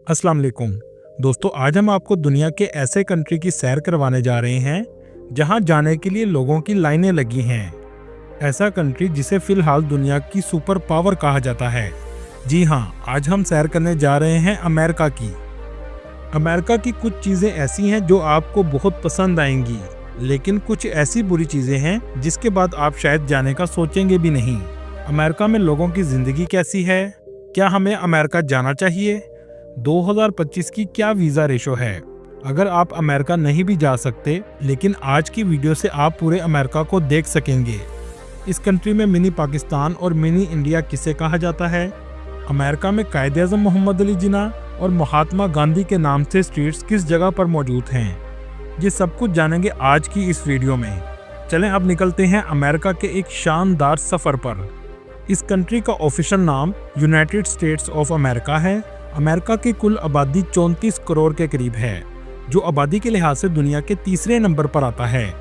अस्सलाम वालेकुम दोस्तों, आज हम आपको दुनिया के ऐसे कंट्री की सैर करवाने जा रहे हैं जहां जाने के लिए लोगों की लाइनें लगी हैं। ऐसा कंट्री जिसे फिलहाल दुनिया की सुपर पावर कहा जाता है। जी हां, आज हम सैर करने जा रहे हैं अमेरिका की। अमेरिका की कुछ चीज़ें ऐसी हैं जो आपको बहुत पसंद आएंगी, लेकिन कुछ ऐसी बुरी चीज़ें हैं जिसके बाद आप शायद जाने का सोचेंगे भी नहीं। अमेरिका में लोगों की ज़िंदगी कैसी है? क्या हमें अमेरिका जाना चाहिए? 2025 की क्या वीज़ा रेशो है? अगर आप अमेरिका नहीं भी जा सकते, लेकिन आज की वीडियो से आप पूरे अमेरिका को देख सकेंगे। इस कंट्री में मिनी पाकिस्तान और मिनी इंडिया किसे कहा जाता है? अमेरिका में कायदे आज़म मोहम्मद अली जिन्ना और महात्मा गांधी के नाम से स्ट्रीट्स किस जगह पर मौजूद हैं? ये सब कुछ जानेंगे आज की इस वीडियो में। चलें अब निकलते हैं अमेरिका के एक शानदार सफ़र पर। इस कंट्री का ऑफिशियल नाम यूनाइटेड स्टेट्स ऑफ अमेरिका है। अमेरिका की कुल आबादी 34 करोड़ के करीब है, जो आबादी के लिहाज से दुनिया के तीसरे नंबर पर आता है,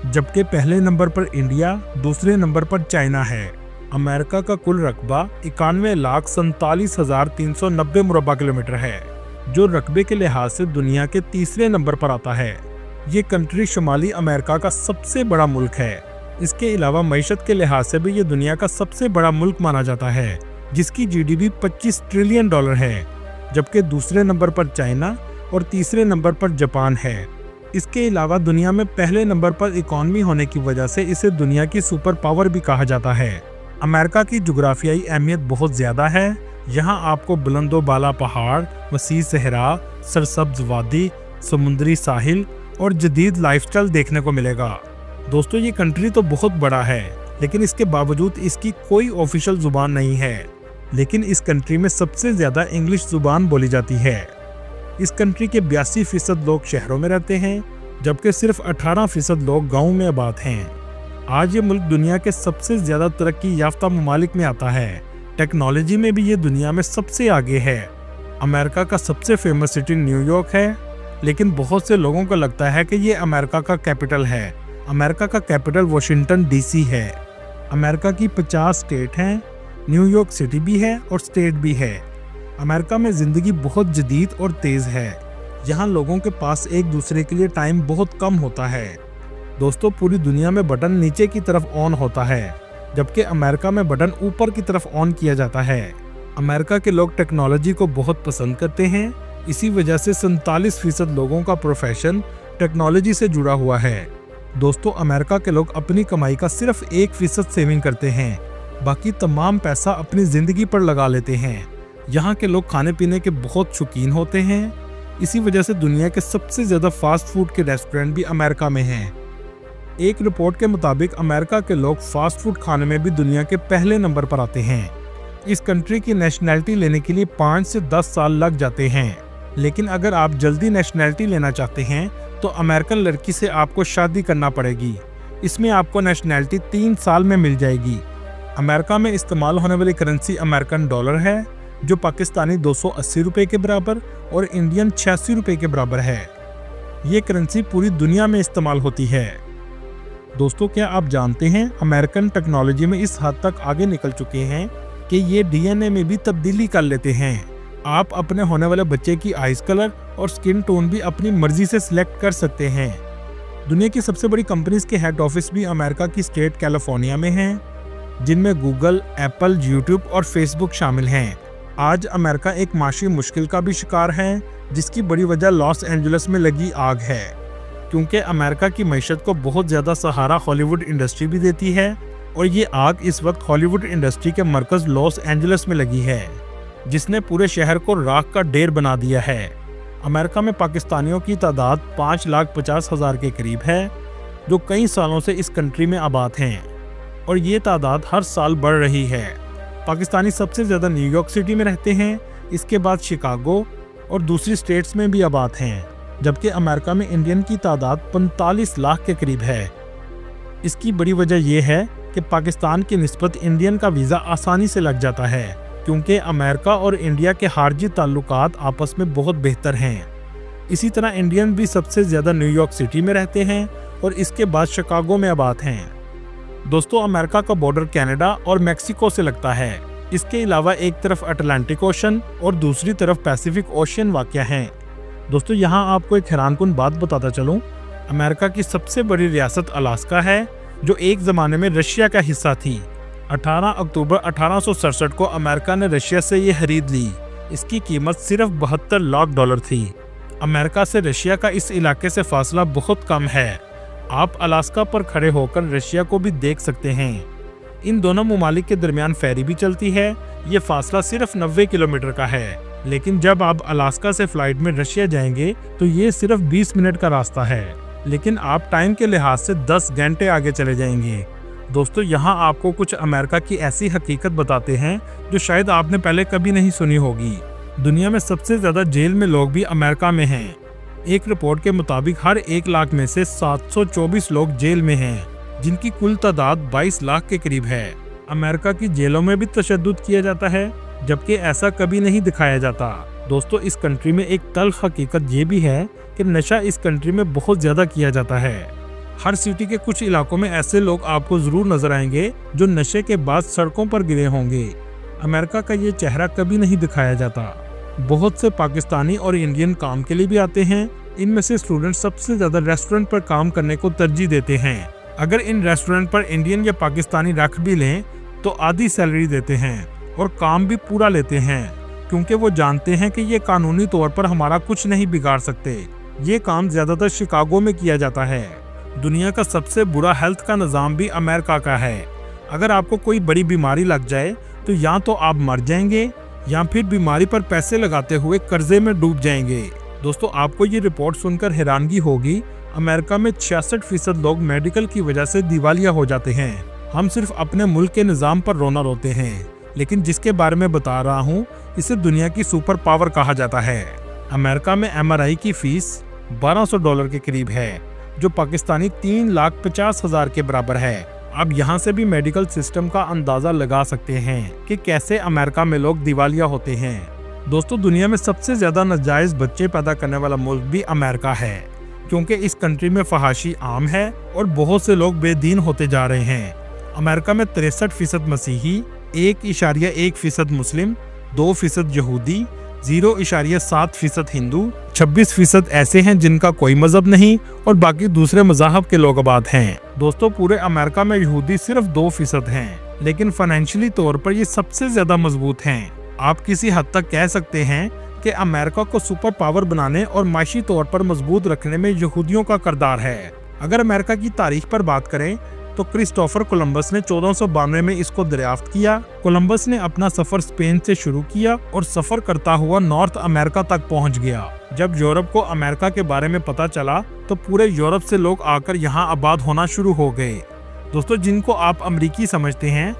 जबकि पहले नंबर पर इंडिया, दूसरे नंबर पर चाइना है। अमेरिका का कुल रकबा 91,47,390 मुरब्बा किलोमीटर है, जो रकबे के लिहाज से दुनिया के तीसरे नंबर पर आता है। ये कंट्री शुमाली अमेरिका का सबसे बड़ा मुल्क है। इसके अलावा मईशत के लिहाज से भी ये दुनिया का सबसे बड़ा मुल्क माना जाता है, जिसकी जीडीपी $25 ट्रिलियन है, जबकि दूसरे नंबर पर चाइना और तीसरे नंबर पर जापान है। इसके अलावा दुनिया में पहले नंबर पर इकॉनमी होने की वजह से इसे दुनिया की सुपर पावर भी कहा जाता है। अमेरिका की जुग्राफियाई अहमियत बहुत ज़्यादा है। यहाँ आपको बुलंदो बाला पहाड़, वसी सहरा, सरसब्ज वादी, समुद्री साहिल और जदीद लाइफस्टाइल देखने को मिलेगा। दोस्तों, ये कंट्री तो बहुत बड़ा है, लेकिन इसके बावजूद इसकी कोई ऑफिशियल जुबान नहीं है। लेकिन इस कंट्री में सबसे ज़्यादा इंग्लिश जुबान बोली जाती है। इस कंट्री के 82% लोग शहरों में रहते हैं, जबकि सिर्फ 18% लोग गाँव में आबाद हैं। आज ये मुल्क दुनिया के सबसे ज़्यादा तरक्की याफ्ता ममालिक में आता है। टेक्नोलॉजी में भी ये दुनिया में सबसे आगे है। अमेरिका का सबसे फेमस सिटी न्यूयॉर्क है, लेकिन बहुत से लोगों को लगता है कि ये अमेरिका का कैपिटल है। अमेरिका का कैपिटल वाशिंगटन डीसी है। अमेरिका की 50 स्टेट हैं, न्यूयॉर्क सिटी भी है और स्टेट भी है। अमेरिका में ज़िंदगी बहुत जदीद और तेज़ है। यहाँ लोगों के पास एक दूसरे के लिए टाइम बहुत कम होता है। दोस्तों, पूरी दुनिया में बटन नीचे की तरफ ऑन होता है, जबकि अमेरिका में बटन ऊपर की तरफ ऑन किया जाता है। अमेरिका के लोग टेक्नोलॉजी को बहुत पसंद करते हैं। इसी वजह से 47% लोगों का प्रोफेशन टेक्नोलॉजी से जुड़ा हुआ है। दोस्तों, अमेरिका के लोग अपनी कमाई का सिर्फ 1% सेविंग करते हैं, बाकी तमाम पैसा अपनी ज़िंदगी पर लगा लेते हैं। यहाँ के लोग खाने पीने के बहुत शौकीन होते हैं। इसी वजह से दुनिया के सबसे ज़्यादा फास्ट फूड के रेस्टोरेंट भी अमेरिका में हैं। एक रिपोर्ट के मुताबिक अमेरिका के लोग फास्ट फूड खाने में भी दुनिया के पहले नंबर पर आते हैं। इस कंट्री की नेशनैलिटी लेने के लिए 5 से 10 साल लग जाते हैं, लेकिन अगर आप जल्दी नेशनैलिटी लेना चाहते हैं तो अमेरिकन लड़की से आपको शादी करना पड़ेगी। इसमें आपको नेशनैलिटी 3 साल में मिल जाएगी। अमेरिका में इस्तेमाल होने वाली करेंसी अमेरिकन डॉलर है, जो पाकिस्तानी 280 रुपये के बराबर और इंडियन 86 रुपये के बराबर है। ये करेंसी पूरी दुनिया में इस्तेमाल होती है। दोस्तों, क्या आप जानते हैं अमेरिकन टेक्नोलॉजी में इस हद तक आगे निकल चुके हैं कि ये डीएनए में भी तब्दीली कर लेते हैं। आप अपने होने वाले बच्चे की आइज कलर और स्किन टोन भी अपनी मर्जी से सिलेक्ट कर सकते हैं। दुनिया की सबसे बड़ी कंपनीज के हेड ऑफिस भी अमेरिका की स्टेट कैलिफोर्निया में हैं, जिनमें गूगल, एप्पल, यूट्यूब और फेसबुक शामिल हैं। आज अमेरिका एक माशी मुश्किल का भी शिकार है, जिसकी बड़ी वजह लॉस एंजलिस में लगी आग है, क्योंकि अमेरिका की मईशत को बहुत ज़्यादा सहारा हॉलीवुड इंडस्ट्री भी देती है, और ये आग इस वक्त हॉलीवुड इंडस्ट्री के मरकज़ लॉस एंजलिस में लगी है, जिसने पूरे शहर को राख का ढेर बना दिया है। अमेरिका में पाकिस्तानियों की तादाद 5,50,000 के करीब है, जो कई सालों से इस कंट्री में आबाद हैं, और ये तादाद हर साल बढ़ रही है। पाकिस्तानी सबसे ज़्यादा न्यूयॉर्क सिटी में रहते हैं, इसके बाद शिकागो और दूसरी स्टेट्स में भी आबाद हैं, जबकि अमेरिका में इंडियन की तादाद 45 लाख के करीब है। इसकी बड़ी वजह यह है कि पाकिस्तान की निस्बत इंडियन का वीज़ा आसानी से लग जाता है, क्योंकि अमेरिका और इंडिया के खारजी ताल्लुकात आपस में बहुत बेहतर हैं। इसी तरह इंडियन भी सबसे ज़्यादा न्यूयॉर्क सिटी में रहते हैं और इसके बाद शिकागो में आबाद हैं। दोस्तों, अमेरिका का बॉर्डर कनाडा और मेक्सिको से लगता है। इसके अलावा एक तरफ अटलांटिक ओशन और दूसरी तरफ पैसिफिक ओशन वाक़या है। दोस्तों यहाँ आपको एक हैरानकुन बात बताता चलूँ, अमेरिका की सबसे बड़ी रियासत अलास्का है, जो एक ज़माने में रशिया का हिस्सा थी। 18 अक्टूबर 1867 को अमेरिका ने रशिया से ये खरीद ली। इसकी कीमत सिर्फ $72 लाख थी। अमेरिका से रशिया का इस इलाके से फासला बहुत कम है। आप अलास्का पर खड़े होकर रशिया को भी देख सकते हैं। इन दोनों ममालिक के दरमियान फेरी भी चलती है। ये फासला सिर्फ 90 किलोमीटर का है, लेकिन जब आप अलास्का से फ्लाइट में रशिया जाएंगे तो ये सिर्फ 20 मिनट का रास्ता है, लेकिन आप टाइम के लिहाज से 10 घंटे आगे चले जाएंगे। दोस्तों यहाँ आपको कुछ अमेरिका की ऐसी हकीकत बताते हैं जो शायद आपने पहले कभी नहीं सुनी होगी। दुनिया में सबसे ज़्यादा जेल में लोग भी अमेरिका में हैं। एक रिपोर्ट के मुताबिक हर 1 लाख में से 724 लोग जेल में हैं, जिनकी कुल तादाद 22 लाख के करीब है। अमेरिका की जेलों में भी तशद्दुद किया जाता है, जबकि ऐसा कभी नहीं दिखाया जाता। दोस्तों इस कंट्री में एक तल्ख हकीकत ये भी है कि नशा इस कंट्री में बहुत ज़्यादा किया जाता है। हर सिटी के कुछ इलाकों में ऐसे लोग आपको ज़रूर नजर आएंगे जो नशे के बाद सड़कों पर गिरे होंगे। अमेरिका का ये चेहरा कभी नहीं दिखाया जाता। बहुत से पाकिस्तानी और इंडियन काम के लिए भी आते हैं। इनमें से स्टूडेंट सबसे ज़्यादा रेस्टोरेंट पर काम करने को तरजीह देते हैं। अगर इन रेस्टोरेंट पर इंडियन या पाकिस्तानी रख भी लें तो आधी सैलरी देते हैं और काम भी पूरा लेते हैं, क्योंकि वो जानते हैं कि ये कानूनी तौर पर हमारा कुछ नहीं बिगाड़ सकते। ये काम ज़्यादातर शिकागो में किया जाता है। दुनिया का सबसे बुरा हेल्थ का निज़ाम भी अमेरिका का है। अगर आपको कोई बड़ी बीमारी लग जाए तो या तो आप मर जाएंगे या फिर बीमारी पर पैसे लगाते हुए कर्जे में डूब जाएंगे। दोस्तों आपको ये रिपोर्ट सुनकर हैरानगी होगी, अमेरिका में 66% लोग मेडिकल की वजह से दिवालिया हो जाते हैं। हम सिर्फ अपने मुल्क के निज़ाम पर रोना रोते हैं, लेकिन जिसके बारे में बता रहा हूँ इसे दुनिया की सुपर पावर कहा जाता है। अमेरिका में MRI की फीस $1200 के करीब है, जो पाकिस्तानी 3,50,000 के बराबर है। अब यहाँ से भी मेडिकल सिस्टम का अंदाज़ा लगा सकते हैं कि कैसे अमेरिका में लोग दिवालिया होते हैं। दोस्तों दुनिया में सबसे ज़्यादा नाजायज़ बच्चे पैदा करने वाला मुल्क भी अमेरिका है, क्योंकि इस कंट्री में फहाशी आम है और बहुत से लोग बेदीन होते जा रहे हैं। अमेरिका में 63% मसीही, 1.1% मुस्लिम, 2% यहूदी, 0.7% हिंदू, 26% ऐसे हैं जिनका कोई मजहब नहीं और बाकी दूसरे मज़ाहब के लोग आबाद हैं। दोस्तों पूरे अमेरिका में यहूदी सिर्फ 2% हैं, लेकिन फाइनेंशियली तौर पर ये सबसे ज़्यादा मजबूत हैं। आप किसी हद तक कह सकते हैं कि अमेरिका को सुपर पावर बनाने और माशी तौर पर मजबूत रखने में यहूदियों का किरदार है। अगर अमेरिका की तारीख पर बात करें तो क्रिस्टोफर कोलंबस ने 1492 में इसको दरियाफ्त किया। कोलंबस ने अपना सफर स्पेन से शुरू किया और सफर करता हुआ नॉर्थ अमेरिका तक पहुंच गया। जब यूरोप को अमेरिका के बारे में पता चला तो पूरे यूरोप से लोग आकर यहाँ आबाद होना शुरू हो गए। दोस्तों जिनको आप अमेरिकी समझते हैं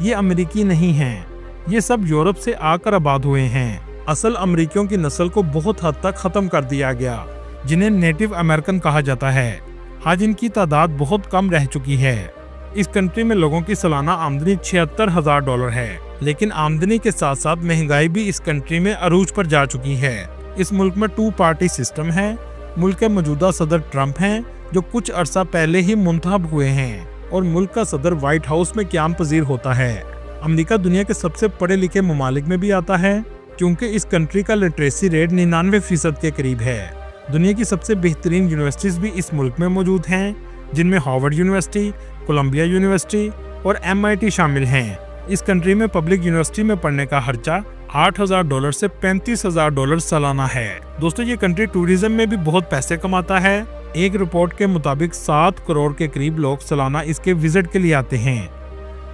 ये अमेरिकी नहीं हैं, ये सब यूरोप से आकर आबाद हुए हैं। असल अमेरिकियों की नस्ल को बहुत हद तक खत्म कर दिया गया, जिन्हें नेटिव अमेरिकन कहा जाता है। आज इनकी तादाद बहुत कम रह चुकी है। इस कंट्री में लोगों की सालाना आमदनी $76,000 है, लेकिन आमदनी के साथ साथ महंगाई भी इस कंट्री में अरूज पर जा चुकी है। इस मुल्क में 2 पार्टी सिस्टम है। मुल्क के मौजूदा सदर ट्रंप हैं, जो कुछ अरसा पहले ही मुंतखब हुए हैं, और मुल्क का सदर व्हाइट हाउस में क़याम पजीर होता है। अमेरिका दुनिया के सबसे पढ़े लिखे ममालिक में भी आता है, क्योंकि इस कंट्री का लिटरेसी रेट 99% के करीब है। दुनिया की सबसे बेहतरीन यूनिवर्सिटीज़ भी इस मुल्क में मौजूद हैं, जिनमें हार्वर्ड यूनिवर्सिटी, कोलंबिया यूनिवर्सिटी और MIT शामिल हैं। इस कंट्री में पब्लिक यूनिवर्सिटी में पढ़ने का खर्चा $8,000 से $35,000 सालाना है। दोस्तों ये कंट्री टूरिज्म में भी बहुत पैसे कमाता है। एक रिपोर्ट के मुताबिक 7 करोड़ के करीब लोग सालाना इसके विजिट के लिए आते हैं।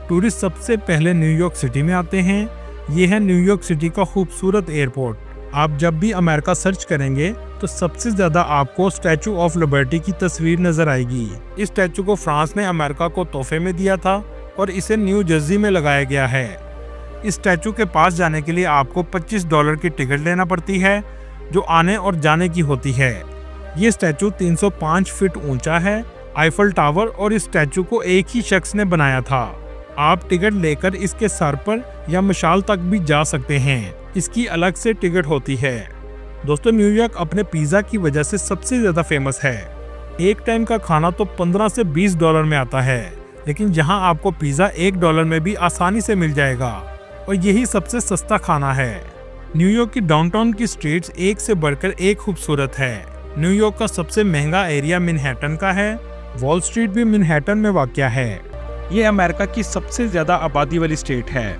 टूरिस्ट सबसे पहले न्यूयॉर्क सिटी में आते हैं। ये है न्यूयॉर्क सिटी का खूबसूरत एयरपोर्ट। आप जब भी अमेरिका सर्च करेंगे तो सबसे ज़्यादा आपको स्टैचू ऑफ लिबर्टी की तस्वीर नज़र आएगी। इस स्टैचू को फ्रांस ने अमेरिका को तोहफे में दिया था और इसे न्यू जर्सी में लगाया गया है। इस स्टैचू के पास जाने के लिए आपको $25 की टिकट लेना पड़ती है, जो आने और जाने की होती है। ये स्टैचू 305 फीट ऊंचा है। आईफल टावर और इस स्टैचू को एक ही शख्स ने बनाया था। आप टिकट लेकर इसके सर पर या मशाल तक भी जा सकते हैं। इसकी अलग से टिकट होती है। दोस्तों न्यूयॉर्क अपने पिज़्ज़ा की वजह से सबसे ज़्यादा फेमस है। एक टाइम का खाना तो $15 से $20 में आता है, लेकिन यहाँ आपको पिज़्ज़ा $1 में भी आसानी से मिल जाएगा। और यही सबसे सस्ता खाना है। न्यूयॉर्क की डाउनटाउन की स्ट्रीट्स एक से बढ़कर एक खूबसूरत है। न्यूयॉर्क का सबसे महंगा एरिया मैनहट्टन का है। वॉल स्ट्रीट भी मैनहट्टन में वाक़या है। ये अमेरिका की सबसे ज़्यादा आबादी वाली स्टेट है।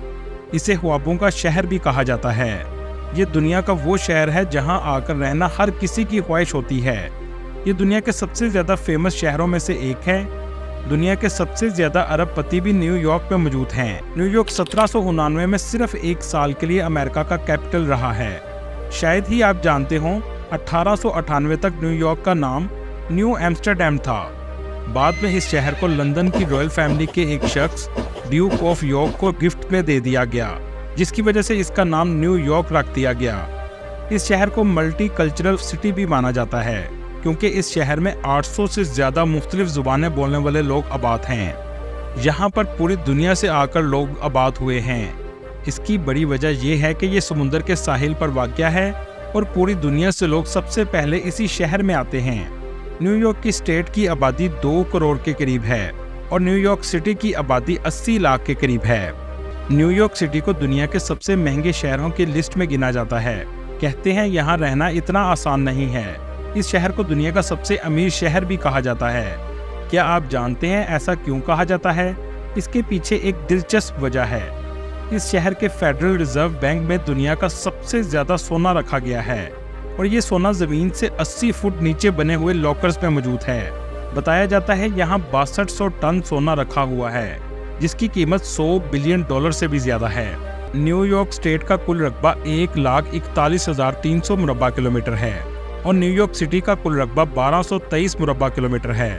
इसे ख्वाबों का शहर भी कहा जाता है। ये दुनिया का वो शहर है जहां आकर रहना हर किसी की ख्वाहिश होती है। ये दुनिया के सबसे ज़्यादा फेमस शहरों में से एक है। दुनिया के सबसे ज़्यादा अरबपति भी न्यूयॉर्क में मौजूद हैं। न्यूयॉर्क 1799 में सिर्फ एक साल के लिए अमेरिका का कैपिटल रहा है। शायद ही आप जानते हों, 1898 तक न्यूयॉर्क का नाम न्यू एम्स्टर्डम था। बाद में इस शहर को लंदन की रॉयल फैमिली के एक शख्स ड्यूक ऑफ यॉर्क को गिफ्ट में दे दिया गया, जिसकी वजह से इसका नाम न्यूयॉर्क रख दिया गया। इस शहर को मल्टी कल्चरल सिटी भी माना जाता है, क्योंकि इस शहर में 800 से ज़्यादा मुख्तलिफ ज़ुबानें बोलने वाले लोग आबाद हैं। यहाँ पर पूरी दुनिया से आकर लोग आबाद हुए हैं। इसकी बड़ी वजह यह है कि ये समुंदर के साहिल पर वाक़या है और पूरी दुनिया से लोग सबसे पहले इसी शहर में आते हैं। न्यूयॉर्क की स्टेट की आबादी 2 करोड़ के करीब है और न्यूयॉर्क सिटी की आबादी 80 लाख के करीब है। न्यूयॉर्क सिटी को दुनिया के सबसे महंगे शहरों की लिस्ट में गिना जाता है। कहते हैं यहाँ रहना इतना आसान नहीं है। इस शहर को दुनिया का सबसे अमीर शहर भी कहा जाता है। क्या आप जानते हैं ऐसा क्यों कहा जाता है? इसके पीछे एक दिलचस्प वजह है। इस शहर के फेडरल रिजर्व बैंक में दुनिया का सबसे ज्यादा सोना रखा गया है और ये सोना जमीन से 80 फुट नीचे बने हुए लॉकर्स में मौजूद है। बताया जाता है यहाँ 6200 टन सोना रखा हुआ है, जिसकी कीमत $100 बिलियन से भी ज्यादा है। न्यूयॉर्क स्टेट का कुल रकबा 1,41,300 मुरब्बा किलोमीटर है और न्यूयॉर्क सिटी का कुल रकबा 1223 मुरब्बा किलोमीटर है।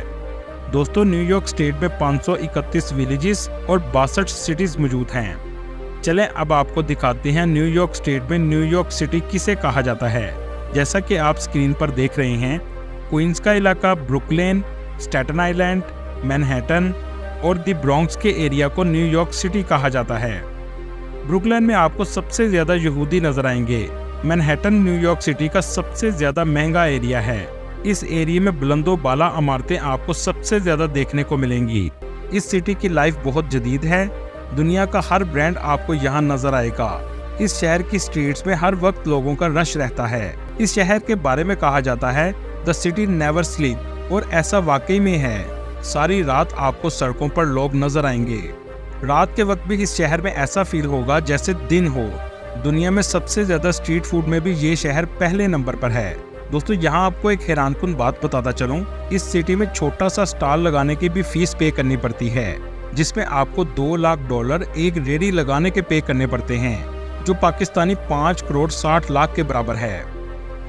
दोस्तों, न्यूयॉर्क स्टेट में 531 विलेजेस और 62 सिटीज मौजूद हैं। चलें अब आपको दिखाते हैं न्यूयॉर्क स्टेट में न्यूयॉर्क सिटी किसे कहा जाता है। जैसा कि आप स्क्रीन पर देख रहे हैं, क्वींस का इलाका, ब्रुकलिन, स्टैटन आइलैंड, मैनहट्टन और द ब्रॉन्क्स के एरिया को न्यूयॉर्क सिटी कहा जाता है। ब्रुकलिन में आपको सबसे ज्यादा यहूदी नजर आएंगे। मैनहट्टन न्यूयॉर्क सिटी का सबसे ज्यादा महंगा एरिया है। इस एरिया में बुलंदो बाला इमारतें आपको सबसे ज्यादा देखने को मिलेंगी। इस सिटी की लाइफ बहुत जदीद है। दुनिया का हर ब्रांड आपको यहाँ नजर आएगा। इस शहर की स्ट्रीट्स में हर वक्त लोगों का रश रहता है। इस शहर के बारे में कहा जाता है द सिटी नेवर स्लीप, और ऐसा वाकई में है। सारी रात आपको सड़कों पर लोग नजर आएंगे। रात के वक्त भी इस शहर में ऐसा फील होगा जैसे दिन हो। दुनिया में सबसे ज्यादा स्ट्रीट फूड में भी ये शहर पहले नंबर पर है। दोस्तों, यहाँ आपको एक हैरानकुन बात बताता चलूं, इस सिटी में छोटा सा स्टॉल लगाने की भी फीस पे करनी पड़ती है, जिसमें आपको $2 लाख एक रेडी लगाने के पे करने पड़ते हैं, जो पाकिस्तानी 5 करोड़ 60 लाख के बराबर है।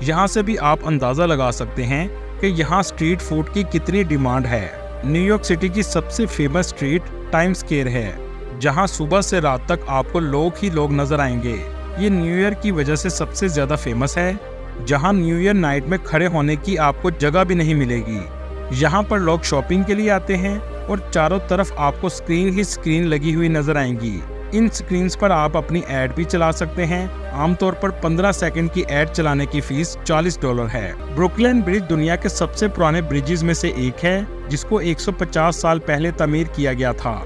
यहाँ से भी आप अंदाजा लगा सकते हैं कि यहाँ स्ट्रीट फूड की कितनी डिमांड है। न्यूयॉर्क सिटी की सबसे फेमस स्ट्रीट टाइम्स स्क्वायर है, जहाँ सुबह से रात तक आपको लोग ही लोग नजर आएंगे। ये न्यू ईयर की वजह से सबसे ज्यादा फेमस है, जहाँ न्यू ईयर नाइट में खड़े होने की आपको जगह भी नहीं मिलेगी। यहाँ पर लोग शॉपिंग के लिए आते हैं और चारों तरफ आपको स्क्रीन ही स्क्रीन लगी हुई नजर आएंगी। इन स्क्रीन्स पर आप अपनी ऐड भी चला सकते हैं। आमतौर पर 15 सेकंड की ऐड चलाने की फीस $40 है। ब्रुकलिन ब्रिज दुनिया के सबसे पुराने ब्रिजेस में से एक है, जिसको 150 साल पहले तामीर किया गया था,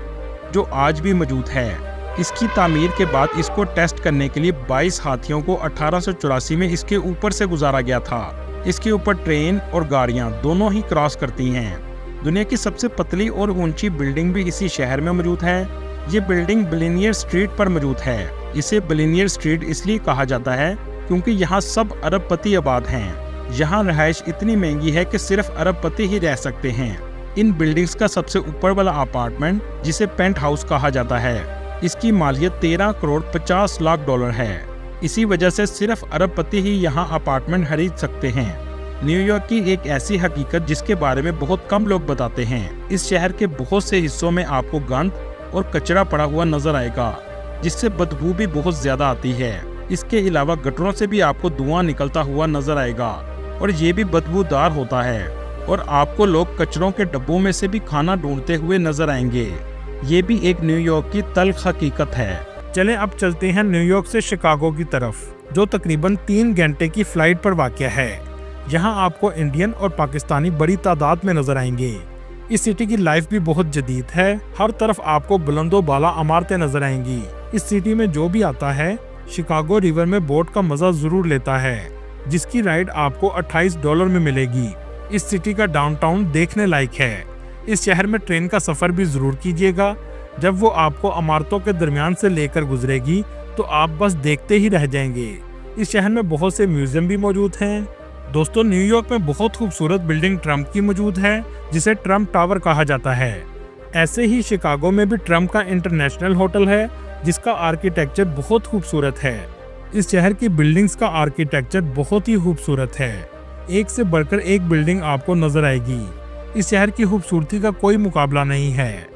जो आज भी मौजूद है। इसकी तामीर के बाद इसको टेस्ट करने के लिए 22 हाथियों को 1884 में इसके ऊपर से गुजारा गया था। इसके ऊपर ट्रेन और गाड़ियां दोनों ही क्रॉस करती हैं। दुनिया की सबसे पतली और ऊंची बिल्डिंग भी इसी शहर में मौजूद है। ये बिल्डिंग बिलियनियर स्ट्रीट पर मौजूद है। इसे बिलियनियर स्ट्रीट इसलिए कहा जाता है क्योंकि यहाँ सब अरबपति आबाद हैं। यहाँ रहायश इतनी महंगी है कि सिर्फ अरबपति ही रह सकते हैं। इन बिल्डिंग्स का सबसे ऊपर वाला अपार्टमेंट, जिसे पेंट हाउस कहा जाता है, इसकी मालियत $13 करोड़ 50 लाख है। इसी वजह से सिर्फ अरबपति ही यहाँ अपार्टमेंट खरीद सकते हैं। न्यूयॉर्क की एक ऐसी हकीकत जिसके बारे में बहुत कम लोग बताते हैं, इस शहर के बहुत से हिस्सों में आपको गंद और कचरा पड़ा हुआ नजर आएगा, जिससे बदबू भी बहुत ज्यादा आती है। इसके अलावा गटरों से भी आपको धुआं निकलता हुआ नजर आएगा और ये भी बदबूदार होता है, और आपको लोग कचरों के डब्बों में से भी खाना ढूंढते हुए नजर आएंगे। ये भी एक न्यूयॉर्क की तल्ख हकीकत है। चलें अब चलते हैं न्यूयॉर्क से शिकागो की तरफ, जो तकरीबन 3 घंटे की फ्लाइट पर वाक़या है। यहाँ आपको इंडियन और पाकिस्तानी बड़ी तादाद में नजर आएंगे। इस सिटी की लाइफ भी बहुत जदीद है। हर तरफ आपको बुलंदो बाला इमारतें नजर आएंगी। इस सिटी में जो भी आता है शिकागो रिवर में बोट का मजा जरूर लेता है, जिसकी राइड आपको $28 में मिलेगी। इस सिटी का डाउनटाउन देखने लायक है। इस शहर में ट्रेन का सफर भी जरूर कीजिएगा। जब वो आपको इमारतों के दरमियान से लेकर गुजरेगी तो आप बस देखते ही रह जाएंगे। इस शहर में बहुत से म्यूजियम भी मौजूद हैं। दोस्तों, न्यूयॉर्क में बहुत खूबसूरत बिल्डिंग ट्रम्प की मौजूद है, जिसे ट्रम्प टावर कहा जाता है। ऐसे ही शिकागो में भी ट्रम्प का इंटरनेशनल होटल है, जिसका आर्किटेक्चर बहुत खूबसूरत है। इस शहर की बिल्डिंग्स का आर्किटेक्चर बहुत ही खूबसूरत है। एक से बढ़कर एक बिल्डिंग आपको नजर आएगी। इस शहर की खूबसूरती का कोई मुकाबला नहीं है।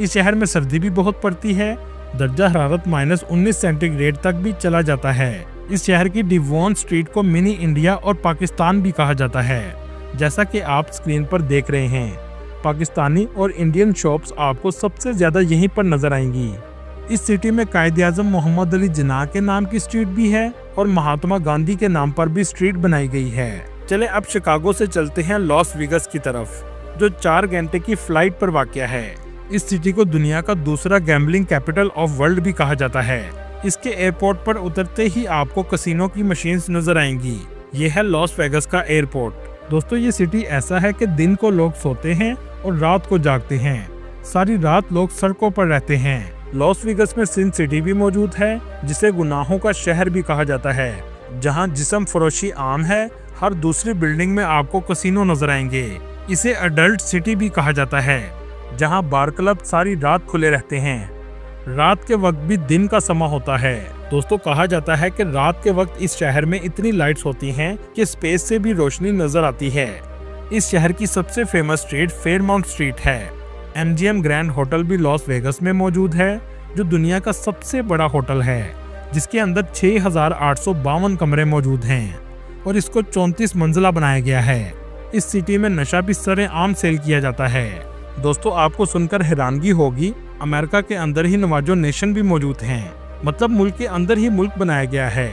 इस शहर में सर्दी भी बहुत पड़ती है। दर्जा हरारत -19 सेंटीग्रेड तक भी चला जाता है। इस शहर की डिवॉन स्ट्रीट को मिनी इंडिया और पाकिस्तान भी कहा जाता है। जैसा कि आप स्क्रीन पर देख रहे हैं, पाकिस्तानी और इंडियन शॉप्स आपको सबसे ज्यादा यहीं पर नजर आएंगी। इस सिटी में कायद-ए-आज़म मोहम्मद अली जिन्नाह के नाम की स्ट्रीट भी है और महात्मा गांधी के नाम पर भी स्ट्रीट बनाई गई है। चले अब शिकागो से चलते हैं लॉस वेगस की तरफ, जो 4 घंटे की फ्लाइट पर वाक़या है। इस सिटी को दुनिया का दूसरा गैम्बलिंग कैपिटल ऑफ वर्ल्ड भी कहा जाता है। इसके एयरपोर्ट पर उतरते ही आपको कसिनो की मशीन्स नजर आएंगी। ये है लॉस वेगस का एयरपोर्ट। दोस्तों, ये सिटी ऐसा है कि दिन को लोग सोते हैं और रात को जागते हैं। सारी रात लोग सड़कों पर रहते हैं। लॉस वेगस में सिन सिटी भी मौजूद है, जिसे गुनाहों का शहर भी कहा जाता है, जहां जिस्म फरोशी आम है। हर दूसरी बिल्डिंग में आपको कसिनो नजर आएंगे। इसे अडल्ट सिटी भी कहा जाता है, जहां बार क्लब सारी रात खुले रहते हैं। रात के वक्त भी दिन का समा होता है। दोस्तों, कहा जाता है कि रात के वक्त इस शहर में इतनी लाइट्स होती हैं कि स्पेस से भी रोशनी नजर आती है। इस शहर की सबसे फेमस स्ट्रीट फेयरमाउंट स्ट्रीट है। MGM ग्रैंड होटल भी लॉस वेगस में मौजूद है, जो दुनिया का सबसे बड़ा होटल है, जिसके अंदर 6,852 कमरे मौजूद हैं और इसको 34 मंजिला बनाया गया है। इस सिटी में नशा भी सरेआम सेल किया जाता है। दोस्तों, आपको सुनकर हैरानगी होगी, अमेरिका के अंदर ही नवाजो नेशन भी मौजूद हैं। मतलब मुल्क के अंदर ही मुल्क बनाया गया है।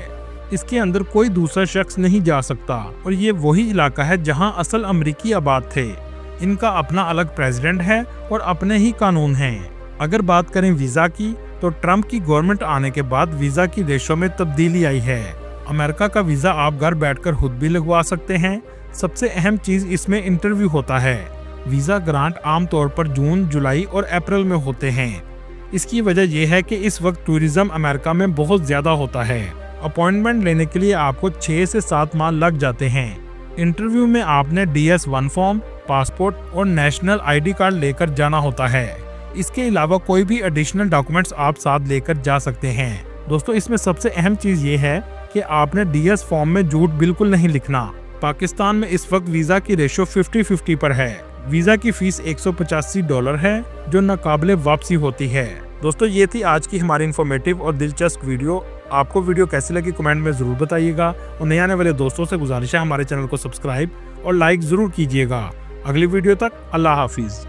इसके अंदर कोई दूसरा शख्स नहीं जा सकता और ये वही इलाका है जहां असल अमरीकी आबाद थे। इनका अपना अलग प्रेसिडेंट है और अपने ही कानून हैं। अगर बात करें वीजा की, तो ट्रम्प की गवर्नमेंट आने के बाद वीजा की रेशो में तब्दीली आई है। अमेरिका का वीजा आप घर बैठकर खुद भी लगवा सकते हैं। सबसे अहम चीज इसमें इंटरव्यू होता है। वीजा ग्रांट आमतौर पर जून, जुलाई और अप्रैल में होते हैं। इसकी वजह यह है कि इस वक्त टूरिज्म अमेरिका में बहुत ज्यादा होता है। अपॉइंटमेंट लेने के लिए आपको 6 से 7 माह लग जाते हैं। इंटरव्यू में आपने DS-1 फॉर्म, पासपोर्ट और नेशनल ID कार्ड लेकर जाना होता है। इसके अलावा कोई भी एडिशनल डॉक्यूमेंट्स आप साथ लेकर जा सकते हैं। दोस्तों, इसमें सबसे अहम चीज ये है कि आपने DS फॉर्म में झूठ बिल्कुल नहीं लिखना। पाकिस्तान में इस वक्त वीजा की रेशो 50-50 पर है। वीजा की फीस $185 है, जो नाकाबिले वापसी होती है। दोस्तों, ये थी आज की हमारी इन्फॉर्मेटिव और दिलचस्प वीडियो। आपको वीडियो कैसी लगी कमेंट में जरूर बताइएगा और नए आने वाले दोस्तों से गुजारिश है हमारे चैनल को सब्सक्राइब और लाइक जरूर कीजिएगा। अगली वीडियो तक अल्लाह हाफिज।